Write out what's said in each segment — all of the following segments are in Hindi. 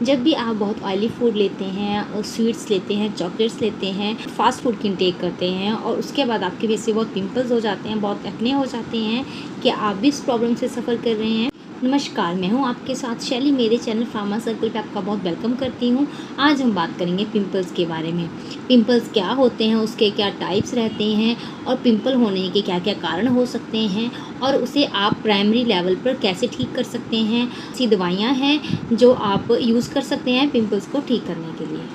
जब भी आप बहुत ऑयली फूड लेते हैं और स्वीट्स लेते हैं, चॉकलेट्स लेते हैं, फास्ट फूड की इंटेक करते हैं और उसके बाद आपके फेस पे बहुत पिंपल्स हो जाते हैं, बहुत एक्ने हो जाते हैं, क्या आप भी इस प्रॉब्लम से सफ़र कर रहे हैं? नमस्कार, मैं हूं आपके साथ शैली। मेरे चैनल फार्मा सर्कल पे आपका बहुत वेलकम करती हूं। आज हम बात करेंगे पिंपल्स के बारे में। पिंपल्स क्या होते हैं, उसके क्या टाइप्स रहते हैं और पिंपल होने के क्या क्या कारण हो सकते हैं और उसे आप प्राइमरी लेवल पर कैसे ठीक कर सकते हैं। ऐसी दवाइयाँ हैं जो आप यूज़ कर सकते हैं पिंपल्स को ठीक करने के लिए।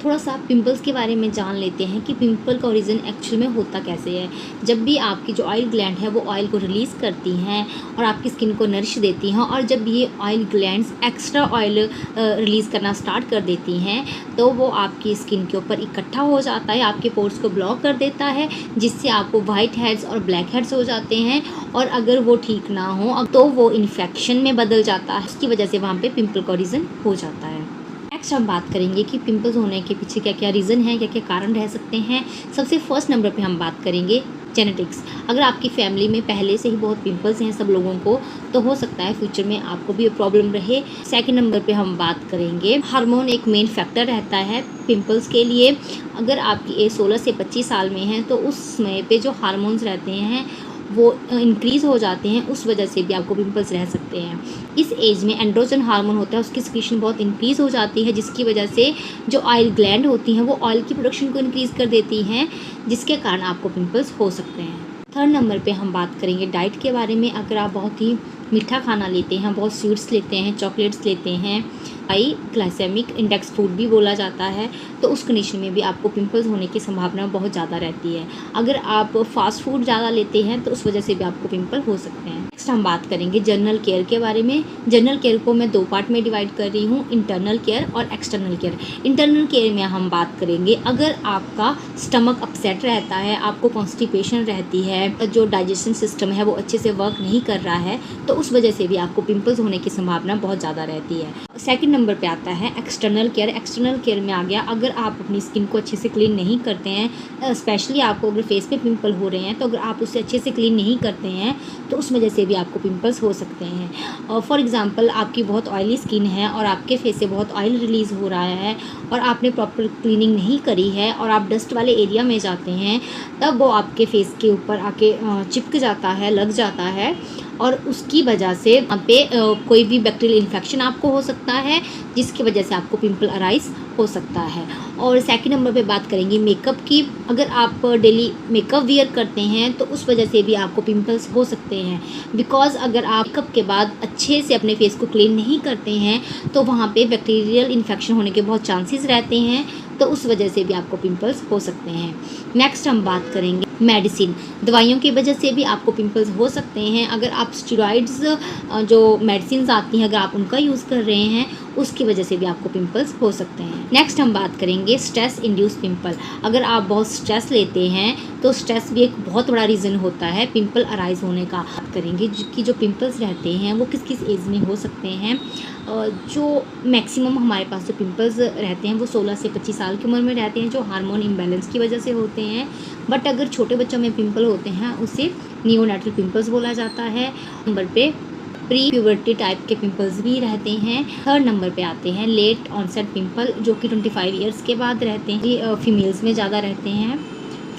थोड़ा सा पिंपल्स के बारे में जान लेते हैं कि पिंपल का ओरिजिन एक्चुअल में होता कैसे है। जब भी आपकी जो ऑयल ग्लैंड है वो ऑयल को रिलीज़ करती हैं और आपकी स्किन को नरिश देती हैं, और जब ये oil glands extra oil release करना स्टार्ट कर देती हैं तो वो आपकी स्किन के ऊपर इकट्ठा हो जाता है, आपके पोर्स को ब्लॉक कर देता है, जिससे आपको वाइट हेड्स और ब्लैक हेड्स हो जाते हैं। और अगर वो ठीक ना हो तो वो इन्फेक्शन में बदल जाता है, उसकी वजह से वहाँ पे पिंपल का ओरिजिन हो जाता है। नेक्स्ट हम बात करेंगे कि पिंपल्स होने के पीछे क्या क्या रीज़न है, क्या क्या कारण रह सकते हैं। सबसे फर्स्ट नंबर पे हम बात करेंगे जेनेटिक्स। अगर आपकी फैमिली में पहले से ही बहुत पिंपल्स हैं सब लोगों को, तो हो सकता है फ्यूचर में आपको भी प्रॉब्लम रहे। सेकंड नंबर पे हम बात करेंगे हार्मोन एक मेन फैक्टर रहता है पिंपल्स के लिए। अगर आपकी एज 16 से 25 साल में है तो उस समय पे जो हार्मोन्स रहते हैं वो इंक्रीज़ हो जाते हैं, उस वजह से भी आपको पिंपल्स रह सकते हैं। इस एज में एंड्रोजन हार्मोन होता है, उसकी सिक्रीशन बहुत इंक्रीज़ हो जाती है, जिसकी वजह से जो ऑयल ग्लैंड होती हैं वो ऑयल की प्रोडक्शन को इंक्रीज़ कर देती हैं, जिसके कारण आपको पिंपल्स हो सकते हैं। थर्ड नंबर पे हम बात करेंगे डाइट के बारे में। अगर आप बहुत ही मीठा खाना लेते हैं, बहुत स्वीट्स लेते हैं, चॉकलेट्स लेते हैं, हाई ग्लाइसेमिक इंडेक्स फूड भी बोला जाता है, तो उस कंडीशन में भी आपको पिंपल्स होने की संभावना बहुत ज़्यादा रहती है। अगर आप फास्ट फूड ज़्यादा लेते हैं तो उस वजह से भी आपको पिंपल हो सकते हैं। नेक्स्ट हम बात करेंगे जनरल केयर के बारे में। जनरल केयर को मैं 2 पार्ट में डिवाइड कर रही हूँ, इंटरनल केयर और एक्सटर्नल केयर। इंटरनल केयर में हम बात करेंगे अगर आपका स्टमक अपसेट रहता है, आपको कॉन्स्टिपेशन रहती है, जो डाइजेशन सिस्टम है वो अच्छे से वर्क नहीं कर रहा है, तो उस वजह से भी आपको पिंपल्स होने की संभावना बहुत ज़्यादा रहती है। सेकंड नंबर पे आता है एक्सटर्नल केयर। एक्सटर्नल केयर में आ गया अगर आप अपनी स्किन को अच्छे से क्लीन नहीं करते हैं, स्पेशली आपको अगर फेस पे पिंपल हो रहे हैं तो अगर आप उसे अच्छे से क्लीन नहीं करते हैं तो उस वजह से भी आपको पिंपल्स हो सकते हैं। फॉर एग्जांपल आपकी बहुत ऑयली स्किन है और आपके फेस से बहुत ऑयल रिलीज़ हो रहा है और आपने प्रॉपर क्लीनिंग नहीं करी है और आप डस्ट वाले एरिया में जाते हैं, तब वो आपके फेस के ऊपर आके चिपक जाता है, लग जाता है, और उसकी वजह से वहाँ पे कोई भी बैक्टीरियल इन्फेक्शन आपको हो सकता है, जिसकी वजह से आपको पिंपल अराइज हो सकता है। और सेकंड नंबर पे बात करेंगे मेकअप की। अगर आप डेली मेकअप वियर करते हैं तो उस वजह से भी आपको पिंपल्स हो सकते हैं, बिकॉज़ अगर आप मेकअप के बाद अच्छे से अपने फेस को क्लीन नहीं करते हैं तो वहाँ पे बैक्टीरियल इन्फेक्शन होने के बहुत चांसेस रहते हैं, तो उस वजह से भी आपको पिंपल्स हो सकते हैं। नेक्स्ट हम बात करेंगे मेडिसिन। दवाइयों की वजह से भी आपको पिंपल्स हो सकते हैं। अगर आप स्टेरॉइड्स जो मेडिसिन आती हैं अगर आप उनका यूज़ कर रहे हैं, उसकी वजह से भी आपको पिंपल्स हो सकते हैं। नेक्स्ट हम बात करेंगे स्ट्रेस इंड्यूस पिंपल। अगर आप बहुत स्ट्रेस लेते हैं तो स्ट्रेस भी एक बहुत बड़ा रीज़न होता है पिंपल अराइज होने का। बात करेंगे कि जो पिंपल्स रहते हैं वो किस किस एज में हो सकते हैं। जो मैक्सिमम हमारे पास जो पिंपल्स रहते हैं वो 16 से 25 साल की उम्र में रहते हैं, जो हार्मोन इम्बैलेंस की वजह से होते हैं। बट अगर छोटे बच्चों में पिंपल होते हैं उसे नियोनेटल पिंपल्स बोला जाता है। नंबर पे प्री प्यूबर्टी टाइप के पिंपल्स भी रहते हैं। थर्ड नंबर पे आते हैं लेट ऑनसेट पिंपल, जो कि 25 ईयर्स के बाद रहते हैं, ये फीमेल्स में ज़्यादा रहते हैं।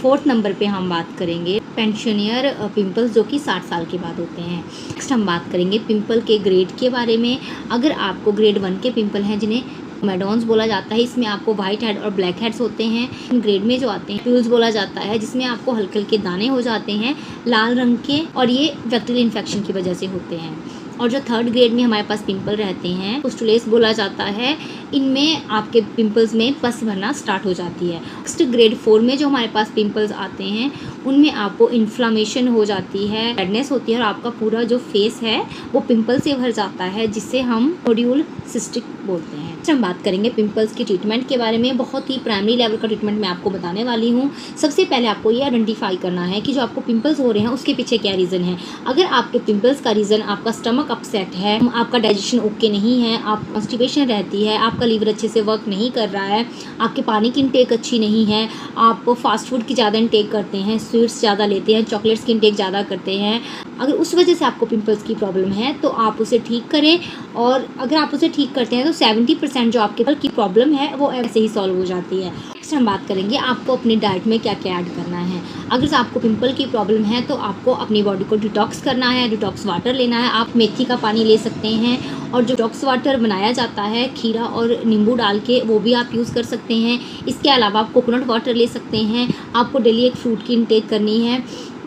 फोर्थ नंबर पे हम बात करेंगे पेंशनियर पिंपल्स, जो कि 60 साल के बाद होते हैं। नेक्स्ट हम बात करेंगे पिंपल के ग्रेड के बारे में। अगर आपको ग्रेड 1 के पिंपल हैं जिन्हें मैडोन्स बोला जाता है, इसमें आपको वाइट हेड और ब्लैक हेड्स होते हैं। ग्रेड में जो आते हैं प्यूल्स बोला जाता है, जिसमें आपको हल्के हल्के दाने हो जाते हैं लाल रंग के, और ये बैक्टीरियल इन्फेक्शन की वजह से होते हैं। और जो थर्ड ग्रेड में हमारे पास पिंपल रहते हैं पुस्टुलेस बोला जाता है, इनमें आपके पिंपल्स में पस भरना स्टार्ट हो जाती है। नेक्स्ट ग्रेड 4 में जो हमारे पास पिंपल्स आते हैं उनमें आपको इन्फ्लामेशन हो जाती है, रेडनेस होती है और आपका पूरा जो फेस है वो पिंपल से भर जाता है, जिससे हम नोड्यूल सिस्टिक बोलते हैं। हम बात करेंगे पिंपल्स की ट्रीटमेंट के बारे में। बहुत ही प्राइमरी लेवल का ट्रीटमेंट मैं आपको बताने वाली हूँ। सबसे पहले आपको ये आइडेंटिफाई करना है कि जो आपको पिंपल्स हो रहे हैं उसके पीछे क्या रीज़न है। अगर आपके पिंपल्स का रीज़न आपका स्टमक अपसेट है, आपका डाइजेशन ओके नहीं है, आप कॉन्स्टिपेशन रहती है, आपका लीवर अच्छे से वर्क नहीं कर रहा है, आपके पानी की इंटेक अच्छी नहीं है, आप फास्ट फूड की ज़्यादा इंटेक करते हैं, स्वीट्स ज़्यादा लेते हैं, चॉकलेट्स की इंटेक ज़्यादा करते हैं, अगर उस वजह से आपको पिंपल्स की प्रॉब्लम है तो आप उसे ठीक करें, और अगर आप उसे ठीक करते हैं तो 70% जो आपके पिंपल की प्रॉब्लम है वो ऐसे ही सॉल्व हो जाती है। नेक्स्ट हम बात करेंगे आपको अपनी डाइट में क्या क्या ऐड करना है। अगर आपको पिंपल की प्रॉब्लम है तो आपको अपनी बॉडी को डिटॉक्स करना है, डिटॉक्स वाटर लेना है। आप मेथी का पानी ले सकते हैं, और जो डिटॉक्स वाटर बनाया जाता है खीरा और नींबू डाल के, वो भी आप यूज़ कर सकते हैं। इसके अलावा आप कोकोनट वाटर ले सकते हैं। आपको डेली एक फ्रूट की इनटेक करनी है,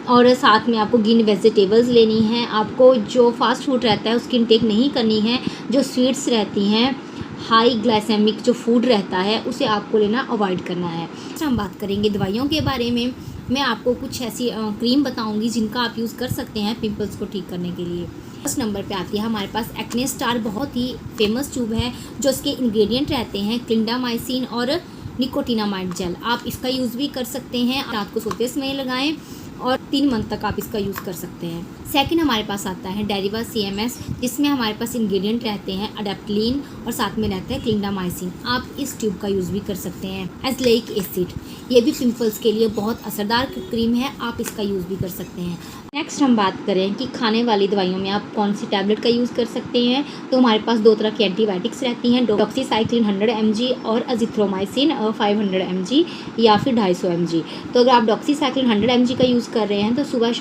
और साथ में आपको ग्रीन वेजिटेबल्स लेनी है। आपको जो फास्ट फूड रहता है उसकी इनटेक नहीं करनी है। जो स्वीट्स रहती हैं, हाई ग्लाइसेमिक जो फूड रहता है, उसे आपको लेना अवॉइड करना है। हम बात करेंगे दवाइयों के बारे में। मैं आपको कुछ ऐसी क्रीम बताऊंगी जिनका आप यूज़ कर सकते हैं पिंपल्स को ठीक करने के लिए। फर्स्ट नंबर पे आती है हमारे पास एक्ने स्टार, बहुत ही फेमस ट्यूब है। जो इसके इंग्रेडिएंट रहते हैं क्लिंडामाइसिन और निकोटिनामाइड जेल। आप इसका यूज़ भी कर सकते हैं। रात को सोते समय लगाएं और 3 मंथ तक आप इसका यूज़ कर सकते हैं। सेकंड हमारे पास आता है डेरिवा CMS, जिसमें हमारे पास इंग्रेडिएंट रहते हैं अडेप्टलिन और साथ में रहता है क्लिंडामाइसिन। आप इस ट्यूब का यूज़ भी कर सकते हैं। एज़लेइक एसिड, ये भी पिंपल्स के लिए बहुत असरदार क्रीम है, आप इसका यूज़ भी कर सकते हैं। नेक्स्ट हम बात करें कि खाने वाली दवाइयों में आप कौन सी टैबलेट का यूज़ कर सकते हैं। तो हमारे पास 2 तरह की एंटीबायोटिक्स रहती हैं, डॉक्सीसाइक्लिन 100 mg और अजिथ्रोमाइसिन 500 mg या फिर 250 mg। तो अगर आप डॉक्सीसाइक्लिन 100 mg का यूज़ कर रहे हैं तो सुबह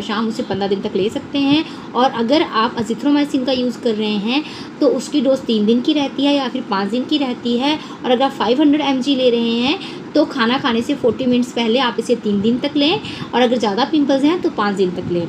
शाम उसे 15 दिन तक ले सकते हैं। और अगर आप अजिथ्रोमाइसिन का यूज़ कर रहे हैं तो उसकी डोज 3 दिन की रहती है या फिर 5 दिन की रहती है। और अगर आप 500 mg ले रहे हैं तो खाना खाने से 40 मिनट्स पहले आप इसे 3 दिन तक लें, और अगर ज़्यादा पिंपल्स हैं तो 5 दिन तक लें।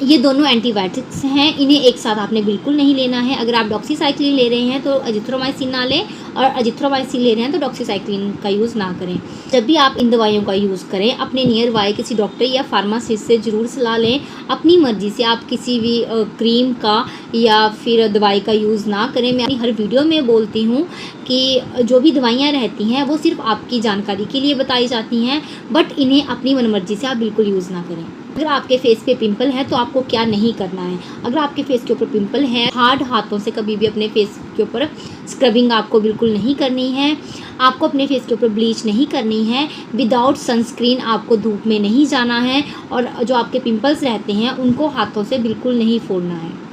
ये दोनों एंटीबायोटिक्स हैं, इन्हें एक साथ आपने बिल्कुल नहीं लेना है। अगर आप डॉक्सीसाइक्लिन ले रहे हैं तो अजिथ्रोमाइसिन ना लें, और अजिथ्रोमाइसिन ले रहे हैं तो डॉक्सीसाइक्लिन का यूज़ ना करें। जब भी आप इन दवाइयों का यूज़ करें, अपने नियर बाय किसी डॉक्टर या फार्मासिस्ट से ज़रूर सलाह लें। अपनी मर्ज़ी से आप किसी भी क्रीम का या फिर दवाई का यूज़ ना करें। मैं अपनी हर वीडियो में बोलती हूँ कि जो भी दवाइयाँ रहती हैं वो सिर्फ आपकी जानकारी के लिए बताई जाती हैं, बट इन्हें अपनी मनमर्जी से आप बिल्कुल यूज़ ना करें। अगर आपके फेस पे पिंपल है तो आपको क्या नहीं करना है। अगर आपके फेस के ऊपर पिंपल है, हार्ड हाथों से कभी भी अपने फेस के ऊपर स्क्रबिंग आपको बिल्कुल नहीं करनी है। आपको अपने फेस के ऊपर ब्लीच नहीं करनी है। विदाउट सनस्क्रीन आपको धूप में नहीं जाना है, और जो आपके पिंपल्स रहते हैं उनको हाथों से बिल्कुल नहीं फोड़ना है।